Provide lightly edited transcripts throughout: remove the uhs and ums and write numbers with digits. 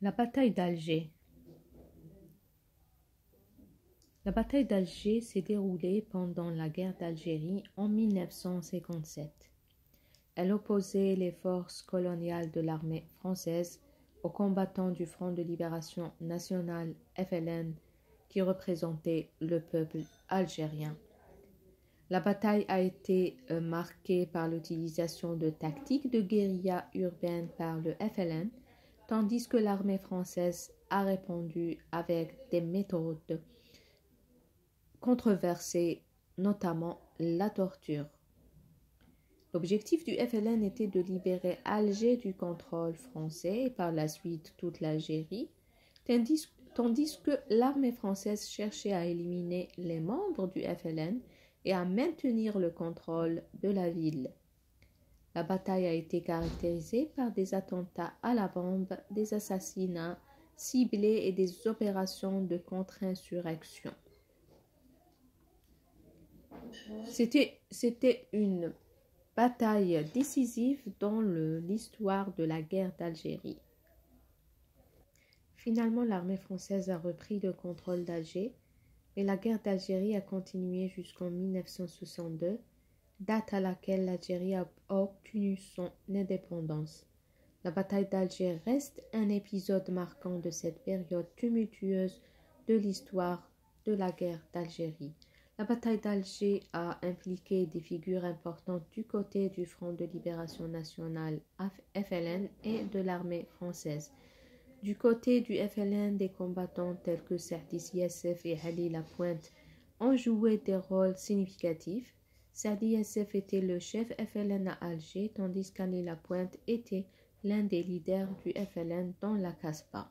La bataille d'Alger. La bataille d'Alger s'est déroulée pendant la guerre d'Algérie en 1957. Elle opposait les forces coloniales de l'armée française aux combattants du Front de libération nationale FLN qui représentaient le peuple algérien. La bataille a été marquée par l'utilisation de tactiques de guérilla urbaine par le FLN, tandis que l'armée française a répondu avec des méthodes controversées, notamment la torture. L'objectif du FLN était de libérer Alger du contrôle français et par la suite toute l'Algérie, tandis que l'armée française cherchait à éliminer les membres du FLN et à maintenir le contrôle de la ville. La bataille a été caractérisée par des attentats à la bombe, des assassinats ciblés et des opérations de contre-insurrection. C'était une bataille décisive dans l'histoire de la guerre d'Algérie. Finalement, l'armée française a repris le contrôle d'Alger et la guerre d'Algérie a continué jusqu'en 1962, date à laquelle l'Algérie a obtenu son indépendance. La bataille d'Alger reste un épisode marquant de cette période tumultueuse de l'histoire de la guerre d'Algérie. La bataille d'Alger a impliqué des figures importantes du côté du Front de libération nationale FLN et de l'armée française. Du côté du FLN, des combattants tels que Sadi Yassef et Ali Lapointe ont joué des rôles significatifs. Sadi Yassef était le chef FLN à Alger, tandis qu'Ali Lapointe était l'un des leaders du FLN dans la Casbah.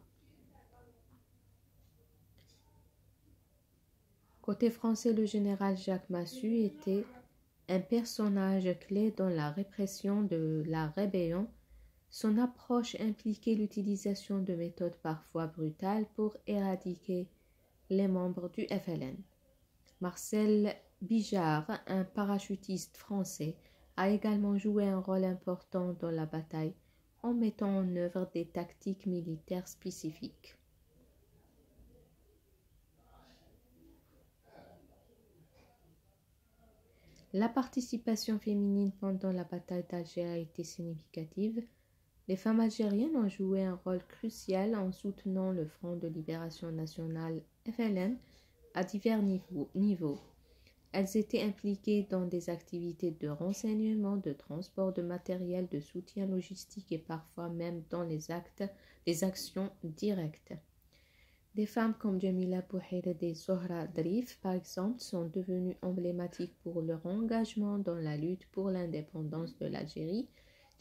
Côté français, le général Jacques Massu était un personnage clé dans la répression de la rébellion. Son approche impliquait l'utilisation de méthodes parfois brutales pour éradiquer les membres du FLN. Marcel Bijard, un parachutiste français, a également joué un rôle important dans la bataille en mettant en œuvre des tactiques militaires spécifiques. La participation féminine pendant la bataille d'Alger a été significative. Les femmes algériennes ont joué un rôle crucial en soutenant le Front de libération nationale FLN à divers niveaux. Elles étaient impliquées dans des activités de renseignement, de transport de matériel, de soutien logistique et parfois même dans des actions directes. Des femmes comme Jamila Bouhired et Zohra Drif, par exemple, sont devenues emblématiques pour leur engagement dans la lutte pour l'indépendance de l'Algérie.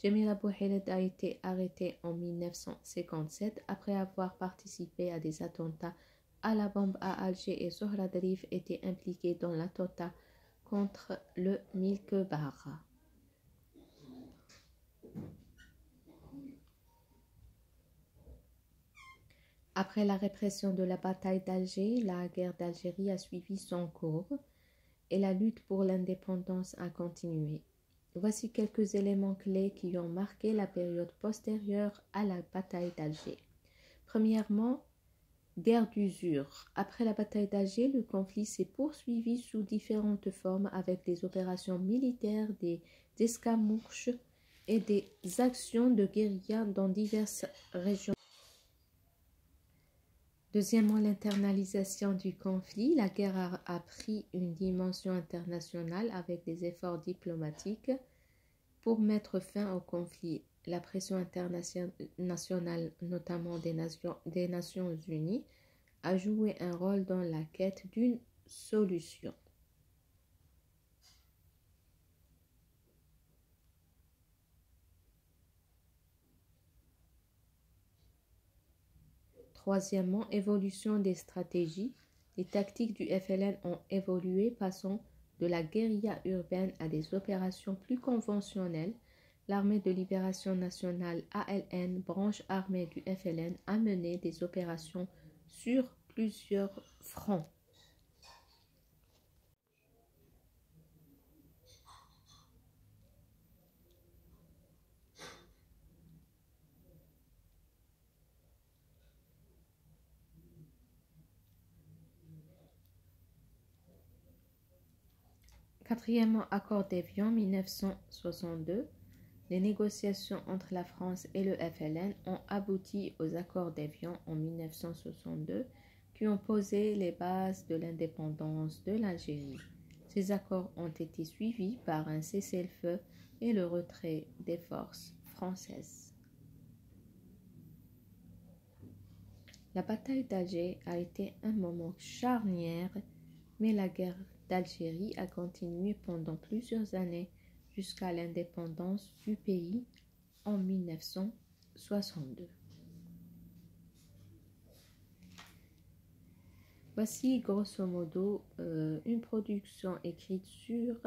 Jamila Bouhired a été arrêtée en 1957 après avoir participé à des attentats à la bombe à Alger et Zohra Drif était impliquée dans l'attentat contre le Milk Bar. Après la répression de la bataille d'Alger, la guerre d'Algérie a suivi son cours et la lutte pour l'indépendance a continué. Voici quelques éléments clés qui ont marqué la période postérieure à la bataille d'Alger. Premièrement, guerre d'usure. Après la bataille d'Alger, le conflit s'est poursuivi sous différentes formes avec des opérations militaires, des escarmouches et des actions de guérilla dans diverses régions. Deuxièmement, l'internalisation du conflit. La guerre a pris une dimension internationale avec des efforts diplomatiques pour mettre fin au conflit. La pression internationale, notamment des Nations Unies, a joué un rôle dans la quête d'une solution. Troisièmement, évolution des stratégies. Les tactiques du FLN ont évolué, passant de la guérilla urbaine à des opérations plus conventionnelles. L'Armée de libération nationale ALN, branche armée du FLN, a mené des opérations sur plusieurs fronts. Quatrièmement, accord d'Évian 1962. Les négociations entre la France et le FLN ont abouti aux accords d'Évian en 1962 qui ont posé les bases de l'indépendance de l'Algérie. Ces accords ont été suivis par un cessez-le-feu et le retrait des forces françaises. La bataille d'Alger a été un moment charnière, mais la guerre d'Algérie a continué pendant plusieurs années jusqu'à l'indépendance du pays en 1962. Voici grosso modo une production écrite sur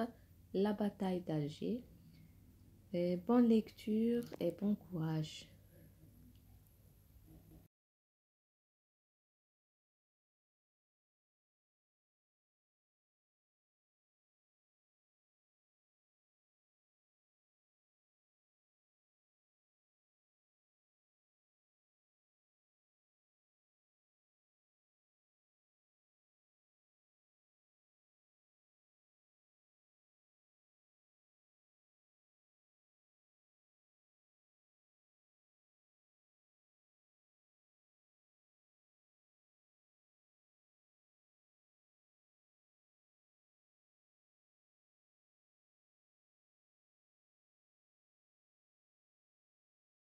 la bataille d'Alger. Bonne lecture et bon courage.